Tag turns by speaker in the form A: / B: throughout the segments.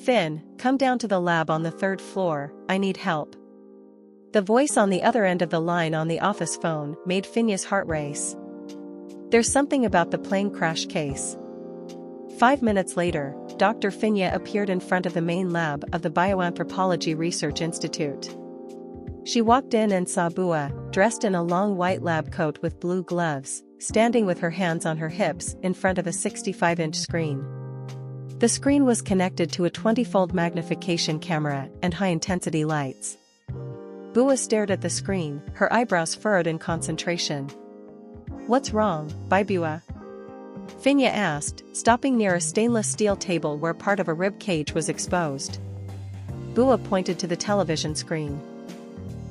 A: Finn, come down to the lab on the 3rd floor, I need help. The voice on the other end of the line on the office phone made Finya's heart race. There's something about the plane crash case. 5 minutes later, Dr. Finya appeared in front of the main lab of the Bioanthropology Research Institute. She walked in and saw Bua, dressed in a long white lab coat with blue gloves, standing with her hands on her hips in front of a 65-inch screen. The screen was connected to a 20-fold magnification camera and high-intensity lights. Bua stared at the screen, her eyebrows furrowed in concentration. What's wrong, Bua? Finya asked, stopping near a stainless steel table where part of a rib cage was exposed. Bua pointed to the television screen.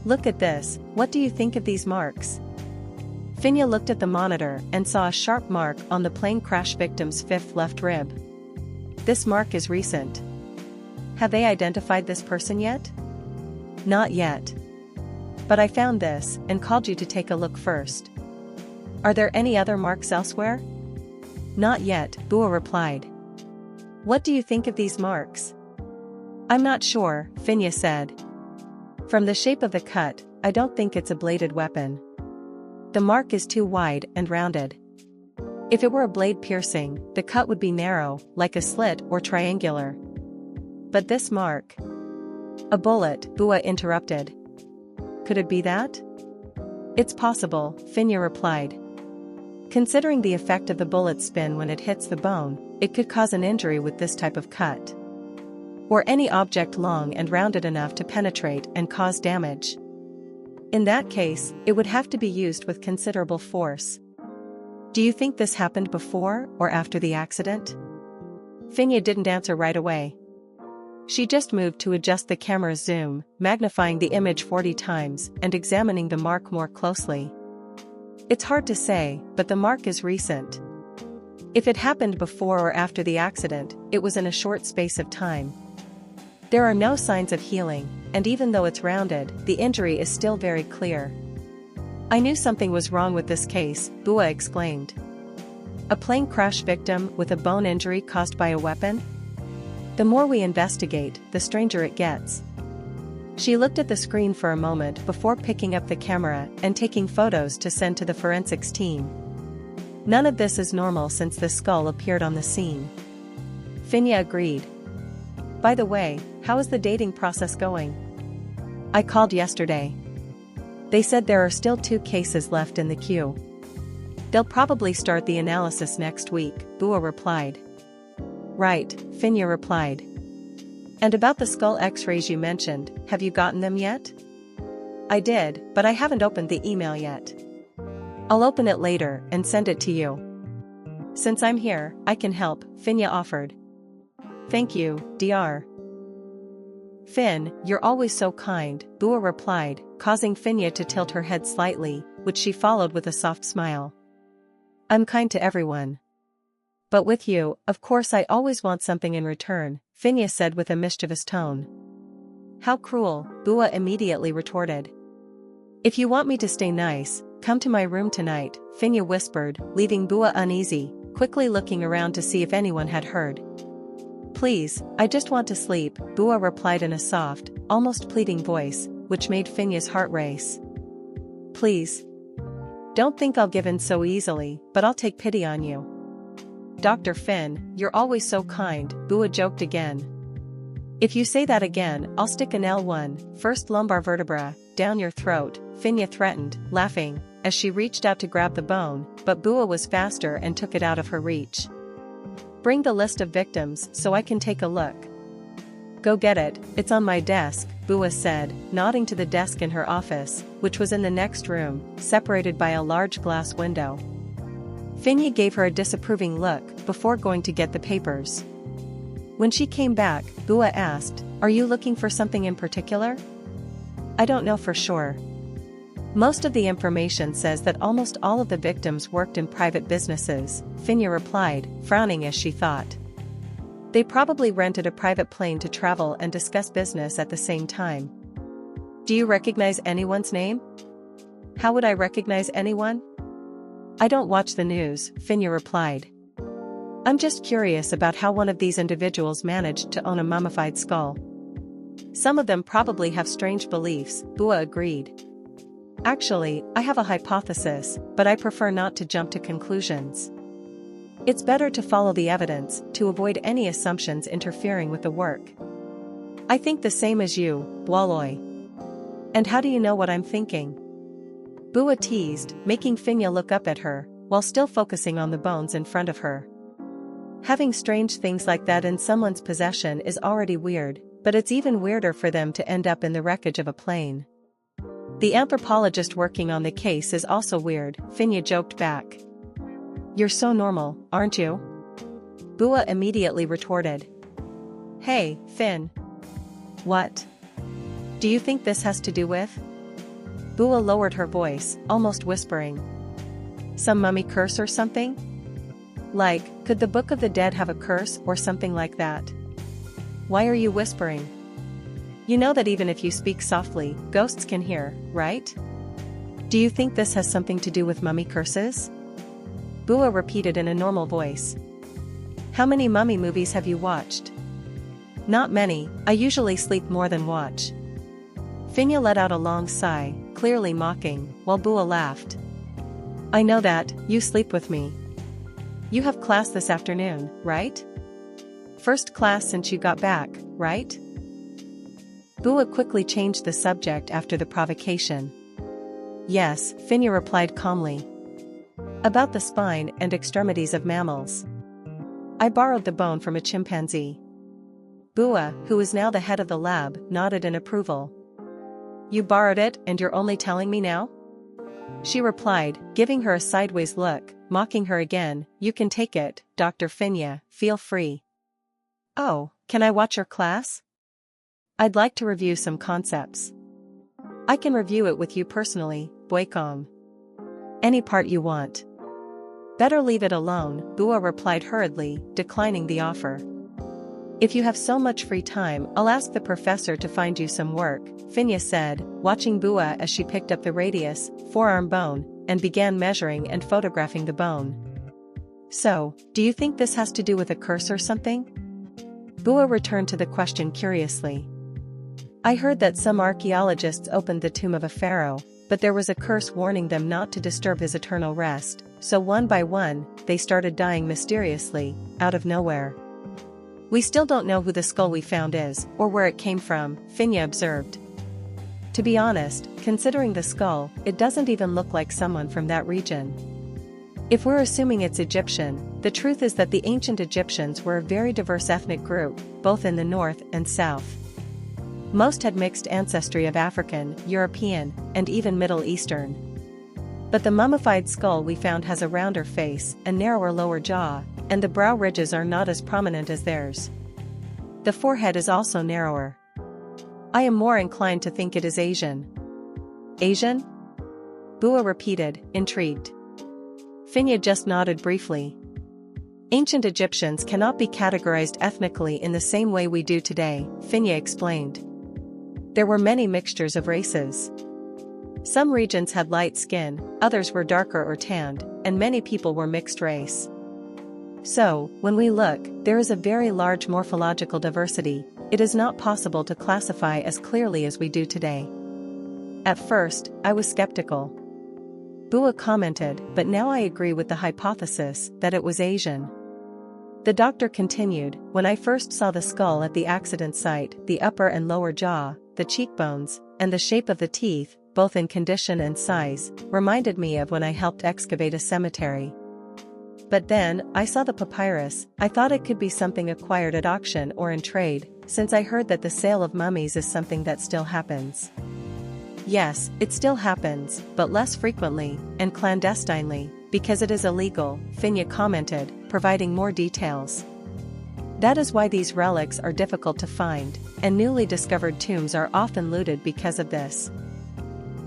A: Look at this, what do you think of these marks? Finya looked at the monitor and saw a sharp mark on the plane crash victim's 5th left rib. This mark is recent. Have they identified this person yet? Not yet. But I found this and called you to take a look first. Are there any other marks elsewhere? Not yet, Bua replied. What do you think of these marks? I'm not sure, Finya said. From the shape of the cut, I don't think it's a bladed weapon. The mark is too wide and rounded. If it were a blade piercing, the cut would be narrow, like a slit or triangular. But this mark... A bullet, Bua interrupted. Could it be that? It's possible, Finya replied. Considering the effect of the bullet's spin when it hits the bone, it could cause an injury with this type of cut. Or any object long and rounded enough to penetrate and cause damage. In that case, it would have to be used with considerable force. Do you think this happened before or after the accident? Finya didn't answer right away. She just moved to adjust the camera's zoom, magnifying the image 40 times and examining the mark more closely. It's hard to say, but the mark is recent. If it happened before or after the accident, it was in a short space of time. There are no signs of healing, and even though it's rounded, the injury is still very clear. I knew something was wrong with this case, Bua exclaimed. A plane crash victim with a bone injury caused by a weapon? The more we investigate, the stranger it gets. She looked at the screen for a moment before picking up the camera and taking photos to send to the forensics team. None of this is normal since the skull appeared on the scene. Finya agreed. By the way, how is the dating process going? I called yesterday. They said there are still 2 cases left in the queue. They'll probably start the analysis next week, Bua replied. Right, Finya replied. And about the skull x-rays you mentioned, have you gotten them yet? I did, but I haven't opened the email yet. I'll open it later and send it to you. Since I'm here, I can help, Finya offered. Thank you, Dr. Finn, you're always so kind, Bua replied, causing Finya to tilt her head slightly, which she followed with a soft smile. I'm kind to everyone. But with you, of course I always want something in return, Finya said with a mischievous tone. How cruel, Bua immediately retorted. If you want me to stay nice, come to my room tonight, Finya whispered, leaving Bua uneasy, quickly looking around to see if anyone had heard. Please, I just want to sleep, Bua replied in a soft, almost pleading voice, which made Finya's heart race. Please. Don't think I'll give in so easily, but I'll take pity on you. Dr. Finn, you're always so kind, Bua joked again. If you say that again, I'll stick an L1, first lumbar vertebra, down your throat, Finya threatened, laughing, as she reached out to grab the bone, but Bua was faster and took it out of her reach. Bring the list of victims so I can take a look. Go get it, it's on my desk, Bua said, nodding to the desk in her office, which was in the next room, separated by a large glass window. Finya gave her a disapproving look before going to get the papers. When she came back, Bua asked, Are you looking for something in particular? I don't know for sure. Most of the information says that almost all of the victims worked in private businesses, Finya replied, frowning as she thought. They probably rented a private plane to travel and discuss business at the same time. Do you recognize anyone's name? How would I recognize anyone? I don't watch the news, Finya replied. I'm just curious about how one of these individuals managed to own a mummified skull. Some of them probably have strange beliefs, Bua agreed. Actually, I have a hypothesis, but I prefer not to jump to conclusions. It's better to follow the evidence, to avoid any assumptions interfering with the work. I think the same as you, Waloy. And how do you know what I'm thinking? Bua teased, making Finya look up at her, while still focusing on the bones in front of her. Having strange things like that in someone's possession is already weird, but it's even weirder for them to end up in the wreckage of a plane. The anthropologist working on the case is also weird, Finya joked back. You're so normal, aren't you? Bua immediately retorted. Hey, Finn. What? Do you think this has to do with? Bua lowered her voice, almost whispering. Some mummy curse or something? Like, could the Book of the Dead have a curse or something like that? Why are you whispering? You know that even if you speak softly, ghosts can hear, right? Do you think this has something to do with mummy curses? Bua repeated in a normal voice. How many mummy movies have you watched? Not many, I usually sleep more than watch. Finya let out a long sigh, clearly mocking, while Bua laughed. I know that, you sleep with me. You have class this afternoon, right? First class since you got back, right? Bua quickly changed the subject after the provocation. Yes, Finya replied calmly. About the spine and extremities of mammals. I borrowed the bone from a chimpanzee. Bua, who is now the head of the lab, nodded in approval. You borrowed it and you're only telling me now? She replied, giving her a sideways look, mocking her again. You can take it, Dr. Finya, feel free. Oh, can I watch your class? I'd like to review some concepts. I can review it with you personally, Boykong. Any part you want. Better leave it alone, Bua replied hurriedly, declining the offer. If you have so much free time, I'll ask the professor to find you some work, Finya said, watching Bua as she picked up the radius, forearm bone, and began measuring and photographing the bone. So, do you think this has to do with a curse or something? Bua returned to the question curiously. I heard that some archaeologists opened the tomb of a pharaoh, but there was a curse warning them not to disturb his eternal rest, so one by one, they started dying mysteriously, out of nowhere. We still don't know who the skull we found is, or where it came from, Finya observed. To be honest, considering the skull, it doesn't even look like someone from that region. If we're assuming it's Egyptian, the truth is that the ancient Egyptians were a very diverse ethnic group, both in the north and south. Most had mixed ancestry of African, European, and even Middle Eastern. But the mummified skull we found has a rounder face, a narrower lower jaw, and the brow ridges are not as prominent as theirs. The forehead is also narrower. I am more inclined to think it is Asian. Asian? Bua repeated, intrigued. Finya just nodded briefly. Ancient Egyptians cannot be categorized ethnically in the same way we do today, Finya explained. There were many mixtures of races. Some regions had light skin, others were darker or tanned, and many people were mixed race. So, when we look, there is a very large morphological diversity. It is not possible to classify as clearly as we do today. At first, I was skeptical. Bua commented, but now I agree with the hypothesis that it was Asian. The doctor continued, when I first saw the skull at the accident site, the upper and lower jaw, the cheekbones, and the shape of the teeth, both in condition and size, reminded me of when I helped excavate a cemetery. But then, I saw the papyrus. I thought it could be something acquired at auction or in trade, since I heard that the sale of mummies is something that still happens. Yes, it still happens, but less frequently, and clandestinely, because it is illegal, Finya commented, providing more details. That is why these relics are difficult to find, and newly discovered tombs are often looted because of this.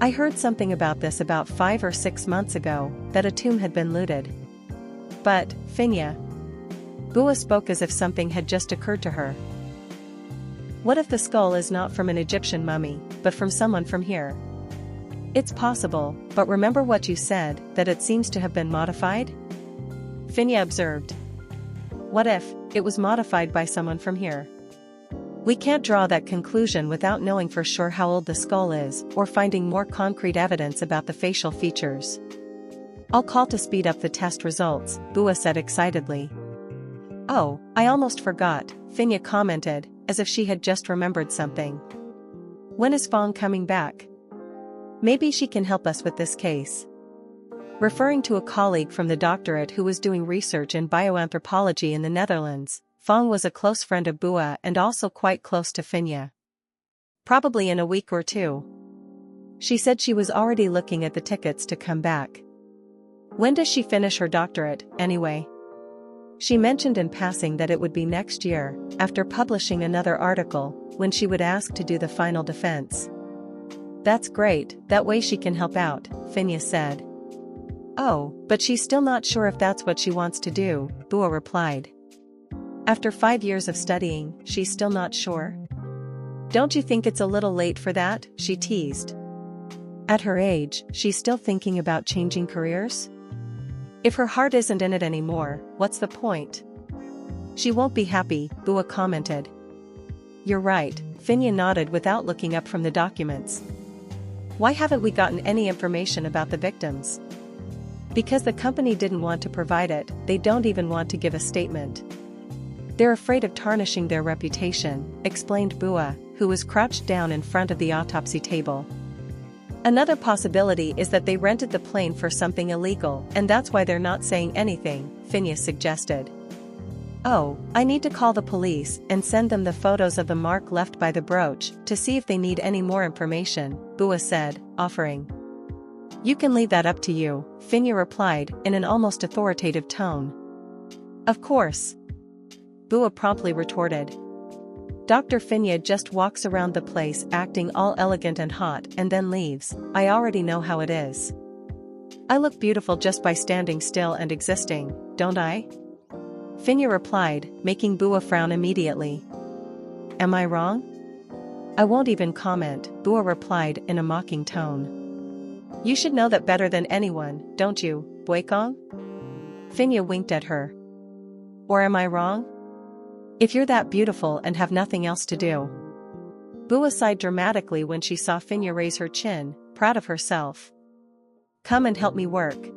A: I heard something about this about 5 or 6 months ago, that a tomb had been looted. But, Finya. Bua spoke as if something had just occurred to her. What if the skull is not from an Egyptian mummy, but from someone from here? It's possible, but remember what you said, that it seems to have been modified? Finya observed. What if it was modified by someone from here? We can't draw that conclusion without knowing for sure how old the skull is or finding more concrete evidence about the facial features. I'll call to speed up the test results, Bua said excitedly. Oh, I almost forgot, Finya commented, as if she had just remembered something. When is Fong coming back? Maybe she can help us with this case. Referring to a colleague from the doctorate who was doing research in bioanthropology in the Netherlands, Fong was a close friend of Bua and also quite close to Finya. Probably in a week or two. She said she was already looking at the tickets to come back. When does she finish her doctorate, anyway? She mentioned in passing that it would be next year, after publishing another article, when she would ask to do the final defense. That's great, that way she can help out, Finya said. Oh, but she's still not sure if that's what she wants to do, Bua replied. After 5 years of studying, she's still not sure? Don't you think it's a little late for that, she teased. At her age, she's still thinking about changing careers? If her heart isn't in it anymore, what's the point? She won't be happy, Bua commented. You're right, Finya nodded without looking up from the documents. Why haven't we gotten any information about the victims? Because the company didn't want to provide it, they don't even want to give a statement. They're afraid of tarnishing their reputation, explained Bua, who was crouched down in front of the autopsy table. Another possibility is that they rented the plane for something illegal and that's why they're not saying anything, Finya suggested. Oh, I need to call the police and send them the photos of the mark left by the brooch to see if they need any more information, Bua said, offering. You can leave that up to you, Finya replied in an almost authoritative tone. Of course. Bua promptly retorted. Dr. Finya just walks around the place acting all elegant and hot and then leaves. I already know how it is. I look beautiful just by standing still and existing, don't I? Finya replied, making Bua frown immediately. Am I wrong? I won't even comment, Bua replied in a mocking tone. You should know that better than anyone, don't you, Boykong? Finya winked at her. Or am I wrong? If you're that beautiful and have nothing else to do. Bua sighed dramatically when she saw Finya raise her chin, proud of herself. Come and help me work.